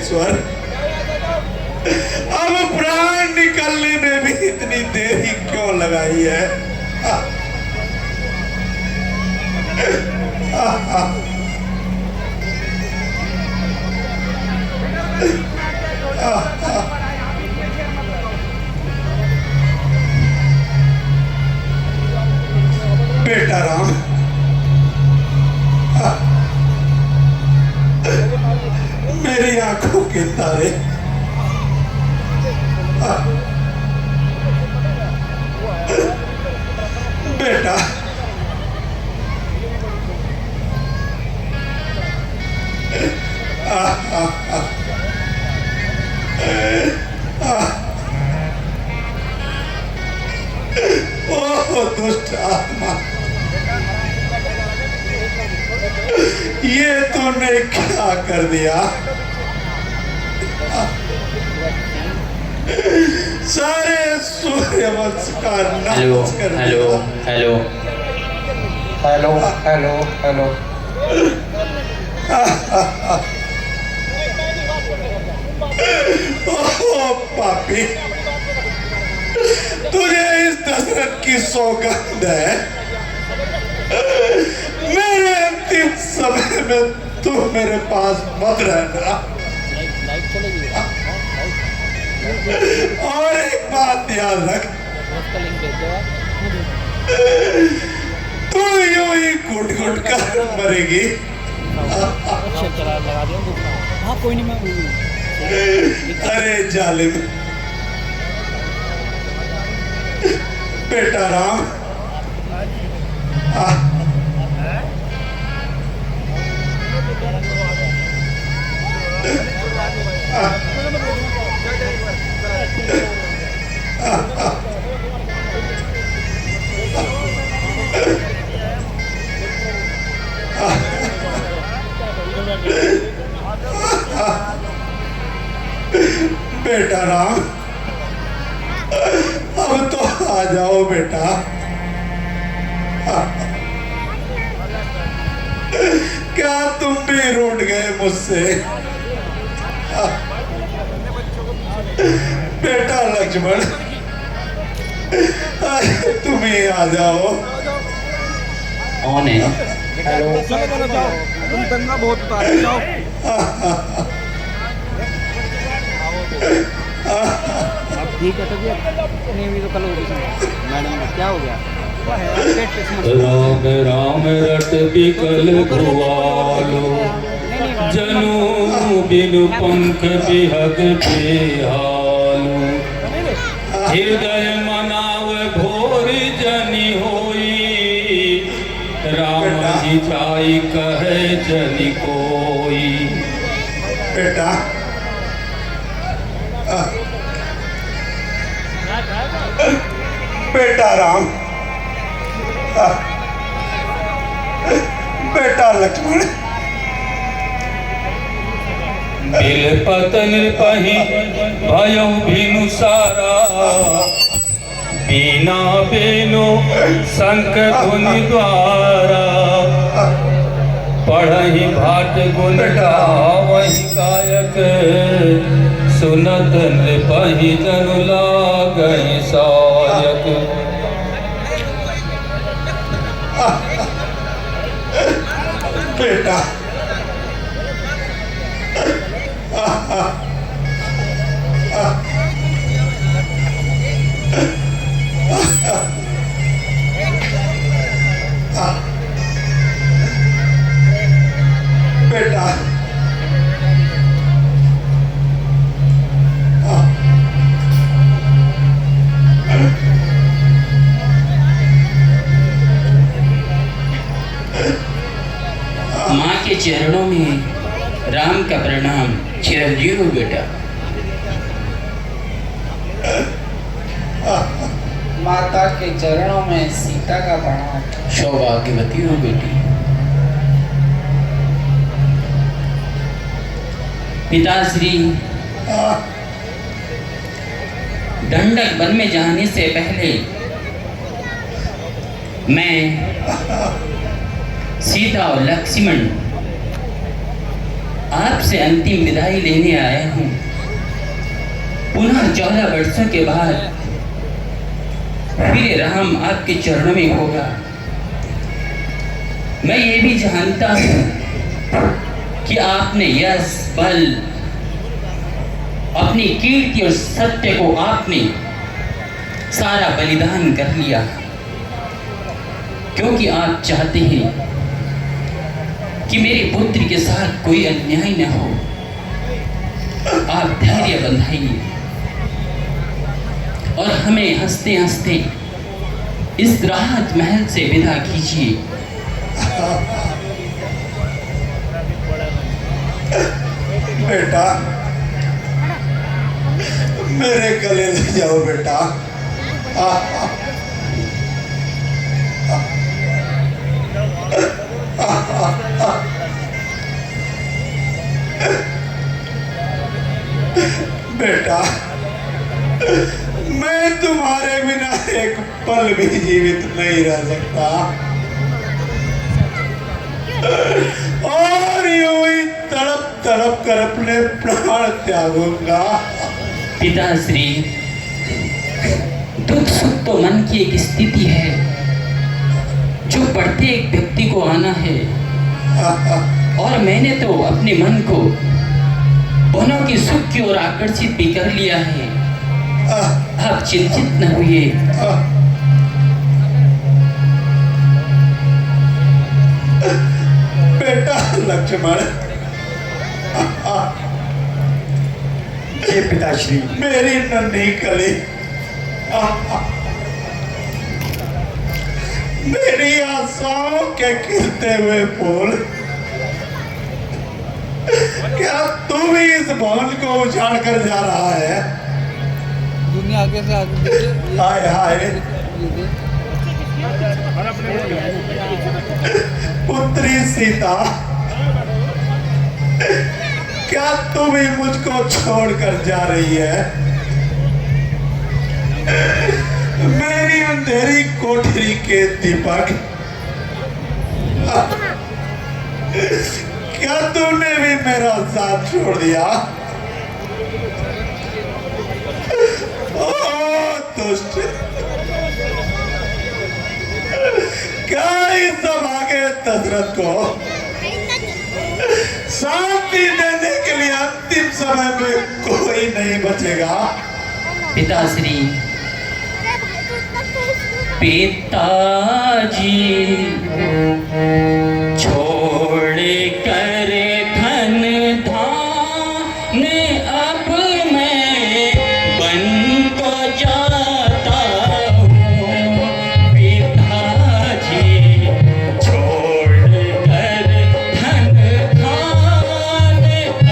लंकेश्वर, अब प्राण निकलने में भी इतनी देरी क्यों लगाई है? बेटा राम, मेरी आंखों के तारे, बेटा ओह दुष्ट आत्मा, ये तूने क्या कर दिया? सारे सूर्यवंश का नाश कर दिया। Hello hello hello hello hello. ओह पापी, तुझे इस दशरथ की सौगंध है, मेरे अंतिम समय में तू मेरे पास मत रहना। और एक बात याद रख, तू यूं ही घुट घुट कर मरेगी। हाँ कोई नहीं, मैं अरे जालिम, बेटा राम, बेटा राम, अब तो आ जाओ बेटा। क्या तुम भी रूठ गए मुझसे? बेटा लक्ष्मण, तुम ही आ जाओ। कौन है? हेलो। चलो जाओ, तुम दंगा बहुत उतार जाओ। अब ठीक है, तो नहीं हुई तो कल होगी। मैडम क्या हो गया? राम राम रट बिकल घुआलो, जनु बिनु पंख बिहग बेहालो। हृदय मनाव भोर जनि होई, राम जी जाई कहे जनि कोई। बेटा बेटा राम, बेटा लक्ष्मण, बिल पतन पही भयो भिनु सारा, बीना बेनो शंख धुनि द्वारा। पढ़हि भाट गुण गावहि गायक, सुनत नृपहि जनु लागहि सायक। बेटा बेटा माँ के चरणों में राम का प्रणाम। चिरंजीव हो बेटा। माता के चरणों में सीता का प्रणाम। सौभाग्यवती हो बेटी। पिताश्री, दंडक वन में जाने से पहले मैं सीता और लक्ष्मण आप आपसे अंतिम विदाई लेने आया हूँ। पुनः 14 वर्षों के बाद फिर राम आपके चरणों में होगा। मैं ये भी जानता हूँ कि आपने यश बल अपनी कीर्ति और सत्य को आपने सारा बलिदान कर लिया, क्योंकि आप चाहते हैं कि मेरे पुत्र के साथ कोई अन्याय न हो। आप धैर्य बंधाइए और हमें हंसते हंसते इस राहत महल से विदा कीजिए। बेटा, मेरे गले ले जाओ बेटा। बेटा, मैं तुम्हारे बिना एक पल भी जीवित नहीं रह सकता और यूं ही तड़प तड़प कर अपने प्राण त्यागूंगा। पिताश्री, दुख सुख तो मन की एक स्थिति है जो प्रत्येक व्यक्ति को आना है, और मैंने तो अपने मन को वनों की सुख की ओर आकर्षित भी कर लिया है। आप चिंतित न होइए। बेटा लक्ष्मण, ये पिताश्री, मेरी नन्ही कली, मेरी आशाओं के खिलते हुए फूल, क्या तू भी इस भवन को उजाड़ कर जा रहा है? दुनिया आगे से आगे हाय हाय, पुत्री सीता, क्या तू भी मुझको छोड़कर जा रही है? मेरी अंधेरी कोठरी के दीपक, क्या तूने भी मेरा साथ छोड़ दिया? ओ दुष्ट, क्या इस भागे दशरथ को शांति देने के लिए अंतिम समय में कोई नहीं बचेगा? पिताश्री, पिताजी छोड़ कर धन धान अब मैं वन को जाता हूँ। पिताजी छोड़ कर धन धान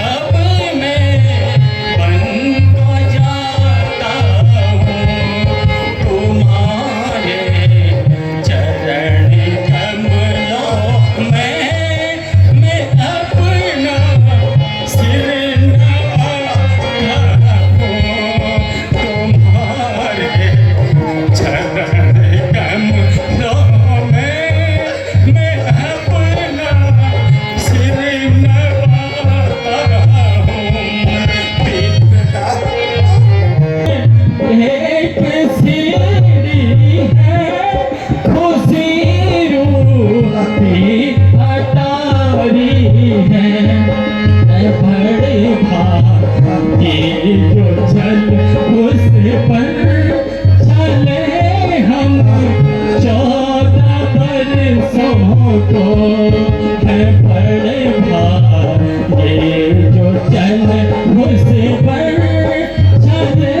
अब मैं वन को जाता हूँ। तुम्हारे चरण कमलों में मैं अपना सिर नवाता हूँ। तुम्हारे चरण कमलों में मैं अपना सिर नवाता हूँ। पिता एक सीढ़ी है खुशी रूपी अटारी है। बड़े भागी जो चल उस पर चले हम 14 बरसों को। है बड़े भागी जो चल उस पर चले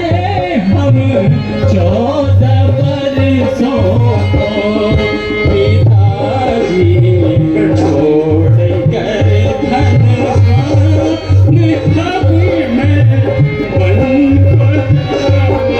हम 14 बरसों को। पिताजी छोड़ कर धन अब मैं वन को जाता हूँ।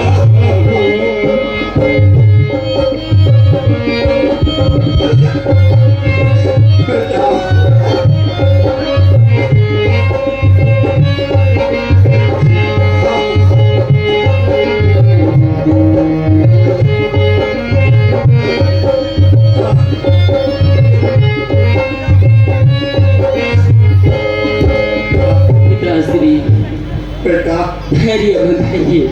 बेटा धैर्य बधाइए।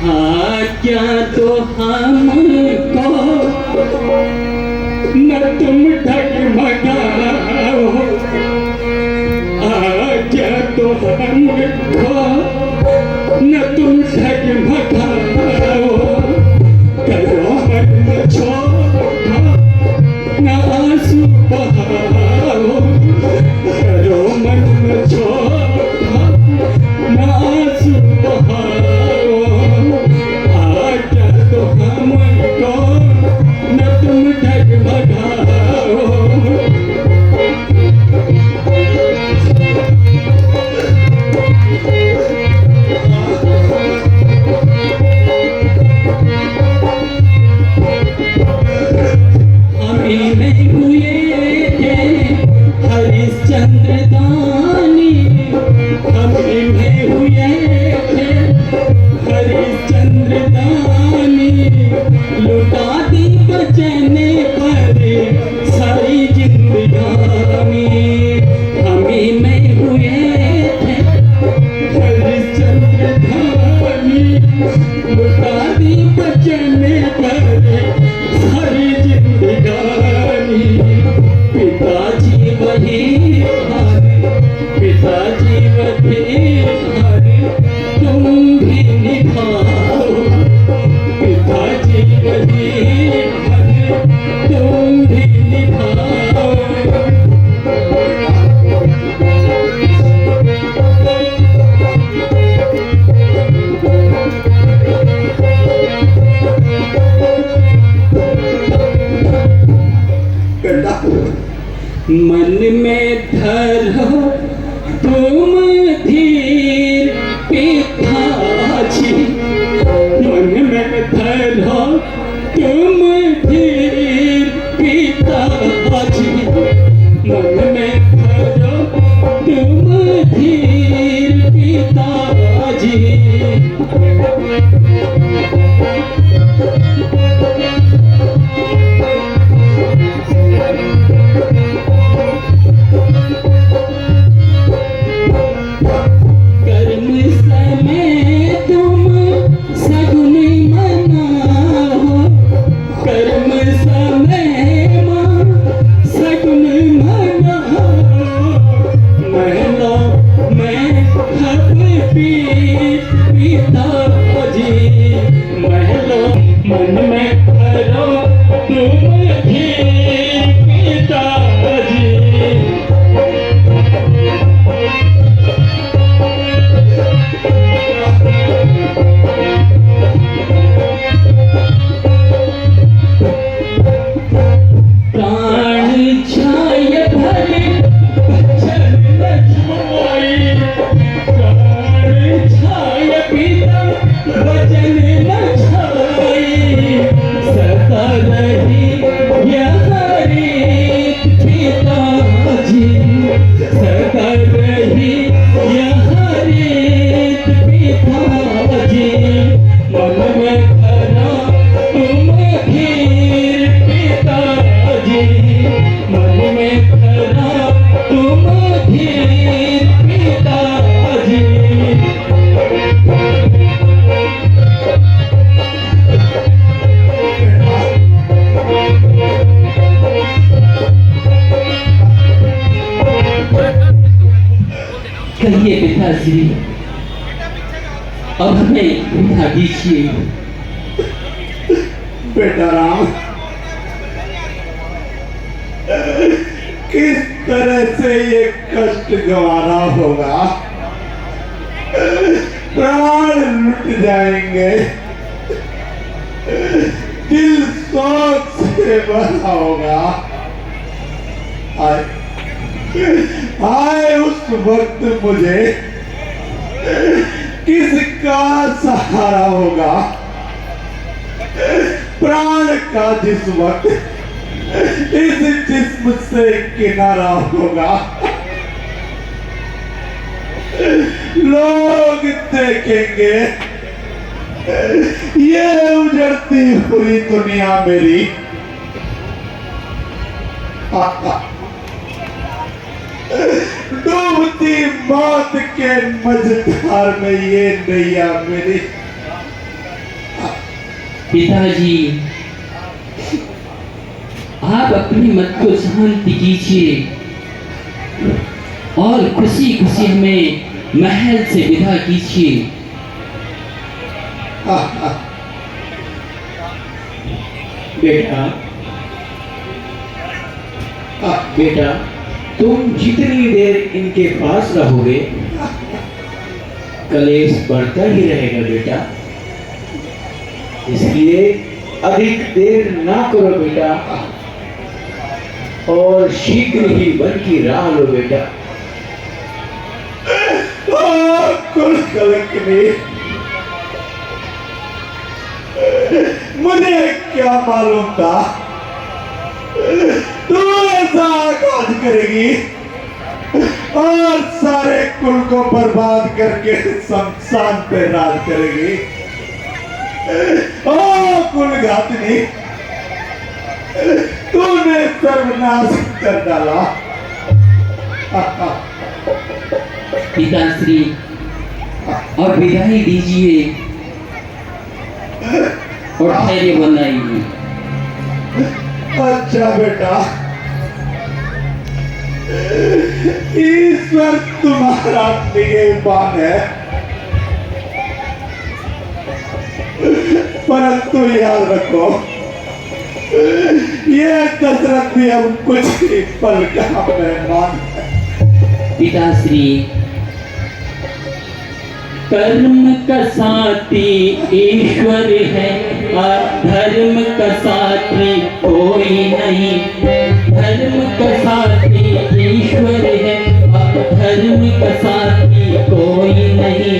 हाँ क्या तो हमको न तुम डगमगाओ, क्या तो हमको न तुम डगमगाओ, करो मन छोटा न आंसू बहाओ, करो मन छोटा न आंसू बहाओ, क्या तो हमको न तुम डगमगाओ। में हुए थे हरिश्चंद्र दानी, हमें में हुए थे हरिश्चंद्र दानी, लुटा दी बचने पर सारी जिंदगानी। हमें में हुए थे हरिश्चंद्र दानी, लुटा दी बचने पर सारी जिंदगानी। पिताजी वही हारे, पिताजी वही हारे, तुम भी निभाओ, पिताजी वही हारे, तुम भी निभाओ। मन में धरो तुम धीर पिताजी, मन में धरो तुम धीर पिताजी, मन में धरो तुम धीर पिताजी। कहिए पिताश्री, अब हमें बिठा दीजिए। बेटा राम, किस तरह से ये कष्ट गंवाना होगा, प्राण लुट जाएंगे, दिल शोक से भरा होगा। आए उस वक्त मुझे किसका सहारा होगा, प्राण का जिस वक्त इस जिस्म से किनारा होगा। लोग देखेंगे ये उजड़ती हुई दुनिया मेरी, डूबती मौत के मझधार में ये नैया मेरी। पिताजी, आप अपने मन को शांति कीजिए और खुशी खुशी हमें महल से विदा कीजिए। बेटा, बेटा, तुम जितनी देर इनके पास रहोगे कलेश बढ़ता ही रहेगा बेटा, इसलिए अधिक देर ना करो बेटा और शीघ्र ही वन की राह लो बेटा। कुल कलंकनी, मुझे क्या मालूम था तू ऐसा आगाज करेगी और सारे कुल को बर्बाद करके शमशान पे राज करेगी। ओ कुल घातनी, तूने सर्वनाश कर डाला। पिताश्री, अब विदाई दीजिए और धैर्य बनाइए। अच्छा बेटा, ईश्वर तुम्हारा निगहबान है, परंतु याद रखो ये दशरथ भी अब कुछ ही पल का मेहमान है। पिताश्री, कर्म का साथी ईश्वर है, धर्म का साथी कोई नहीं। धर्म का साथी ईश्वर है, धर्म का साथी कोई नहीं।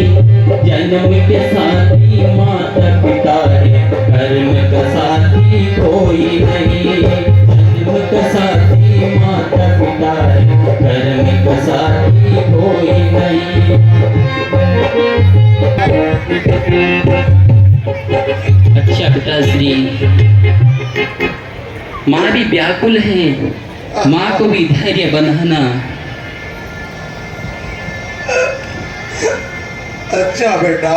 जन्म के साथी माता पिता है, कर्म का साथी कोई नहीं। जन्म का साथी माता पिता है, कर्म का साथी कोई नहीं। अच्छा पिताश्री, माँ भी व्याकुल है, माँ को भी धैर्य बनाना। अच्छा बेटा,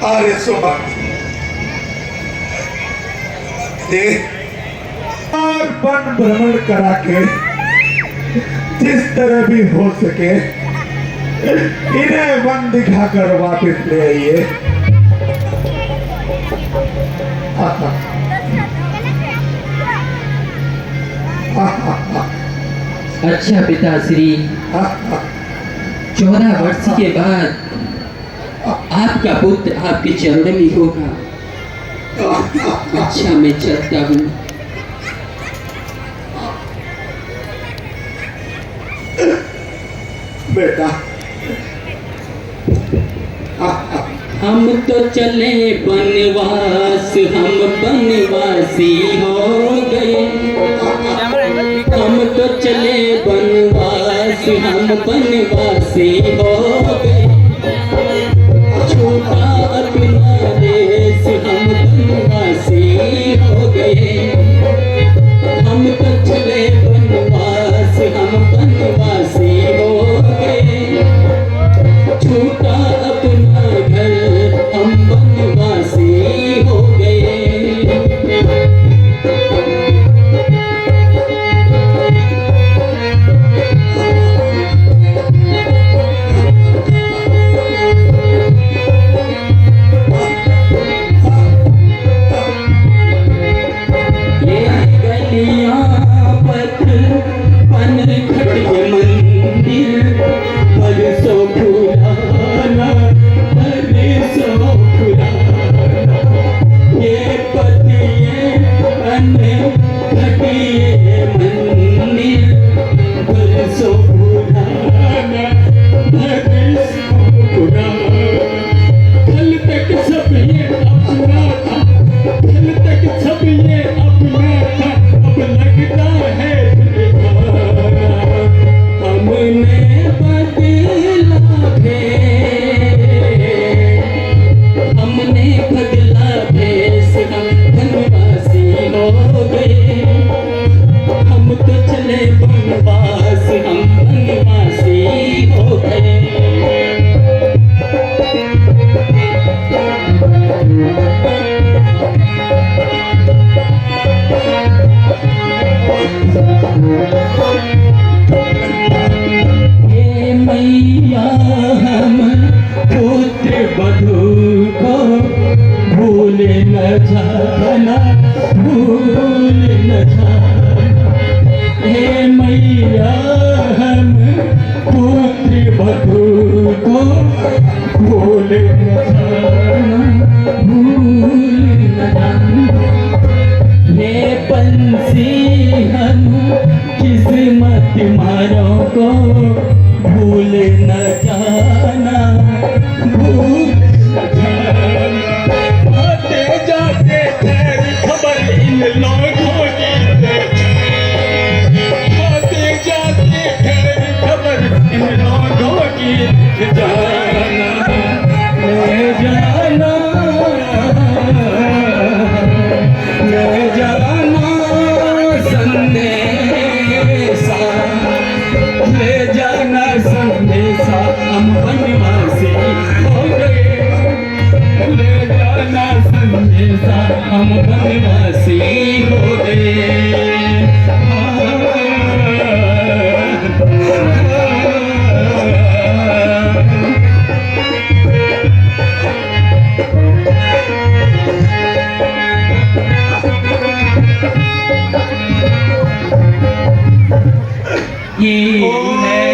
अरे सुमन, और वन भ्रमण करा के जिस तरह भी हो सके इन्हें वन दिखाकर वापस ले आइए। अच्छा पिताश्री, 14 वर्ष के बाद आपका पुत्र आपके चरण में होगा। अच्छा, मैं चलता हूँ। बेटा, हम तो चले बनवास, हम बनवासी हो गए। हम तो चले बनवास, हम बनवासी हो गए। छोटा अपना देश, हम बनवासी हो गए। हम तो चले बनवास, हम बनवासी हो गए। छोटा अपना घर, हम बनवासी हो गए। चले वनवास हम वनवासी हो गए। हे मैया हम पुत्र वधू को भूल न जाना, भूल न जाना। हे मैया हम पुत्र वधू को भूल न जाना, भूल न जाना। हे बंसी हम किस्मत मारों को भूल न जाना, भूल न जाना। आते जाते खैर खबर इन लोगों की, आते जाते खैर खबर इन लोगों की जाना, ले जाना, ले जाना संदेशा, ले जाना संदेशा हम वनवासी हो गए। ले जाना संदेशा हम वनवासी हो गए। ये है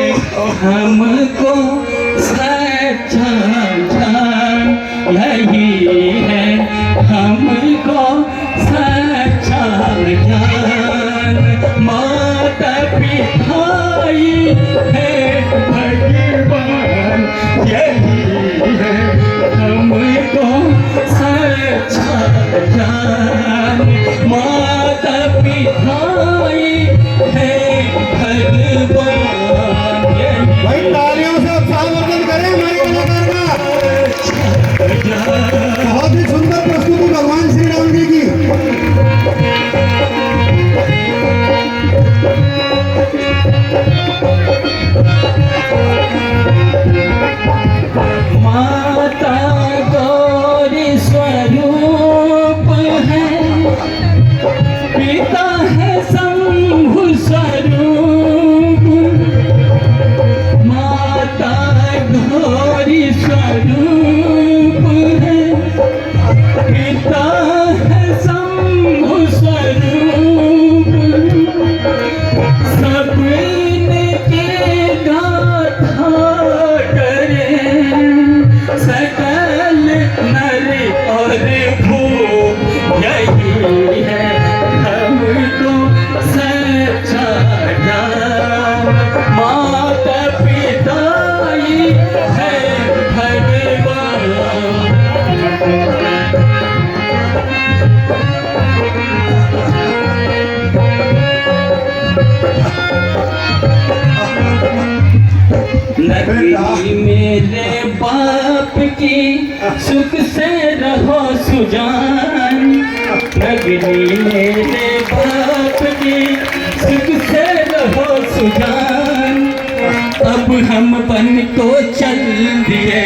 हमको सच्चा जान, यही है हमको सच्चा जान। माता पिता है भगवान, यही है हमको सच्चा जान। माता पिता है भगवान, भाई तालियों से स्वागत करें हमारे कलाकार का। बहुत ही सुंदर प्रस्तुति भगवान श्री राम जी की। माता गौरी स्वरूप है, पिता है शंभु स्वरूप। माता गौरी स्वरूप है, पिता है शंभु स्वरूप। सब इनके गाथा करे सकल नर और भूप, यही है हमको सच्चा ज्ञान। माता पिता है भगवान। नगरी मेरे बाप की सुख से रहो सुजान, नगरी मेरे बाप की सुख से रहो सुजान। अब हम बन को चल दिए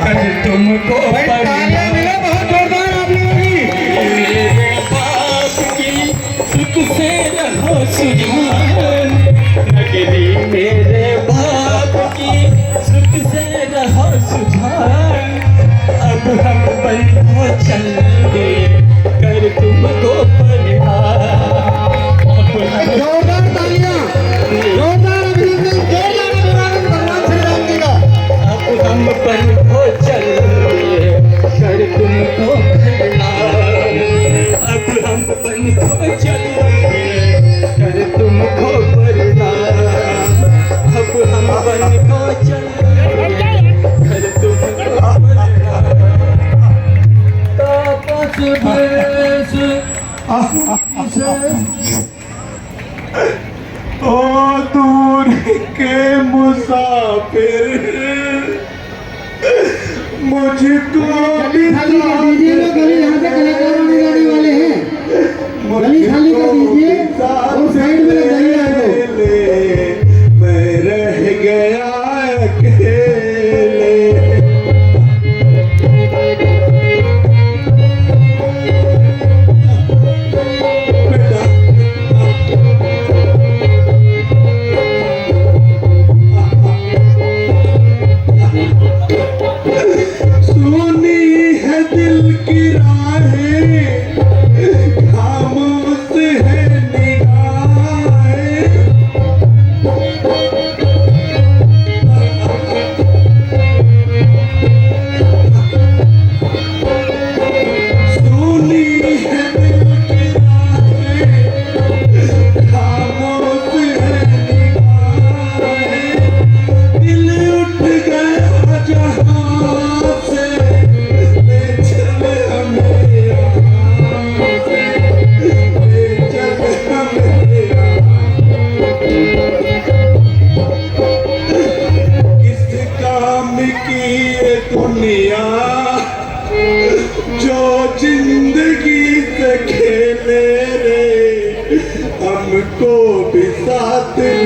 हर तुमको तालियां मिले बहुत जोरदार आप लोगों की। मेरे बाप की सुख से रहो सुजान, नगरी मेरे बाप की सुख से रहो सुजान। अब हम बन को चल दिए कर तुमको परिहार। अब हम जोरदार तालियां, जोरदार अभिनंदन, जोरदार अभिवादन भगवान श्री राम जी का। अब हम बन को चल दिए कर तुमको परिहार। अब हम बन को चल दिए कर तुमको परिहार। अब हम बन को चल दिए कर तुमको परिहार। तापस भेष ओ दूर के मुसाफिर मुझको गली खाली कर दीजिए लोग, गली यहाँ से कलाकार आने जाने वाले हैं। गली खाली कर दीजिए और साइड में लग जाइए आपको।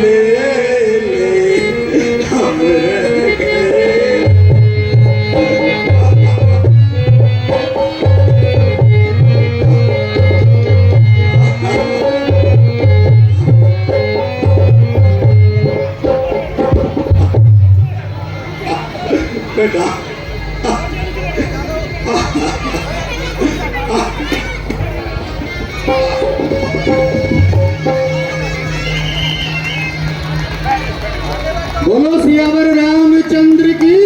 ले हमरे घरे। बेटा बोलो सियावर रामचंद्र की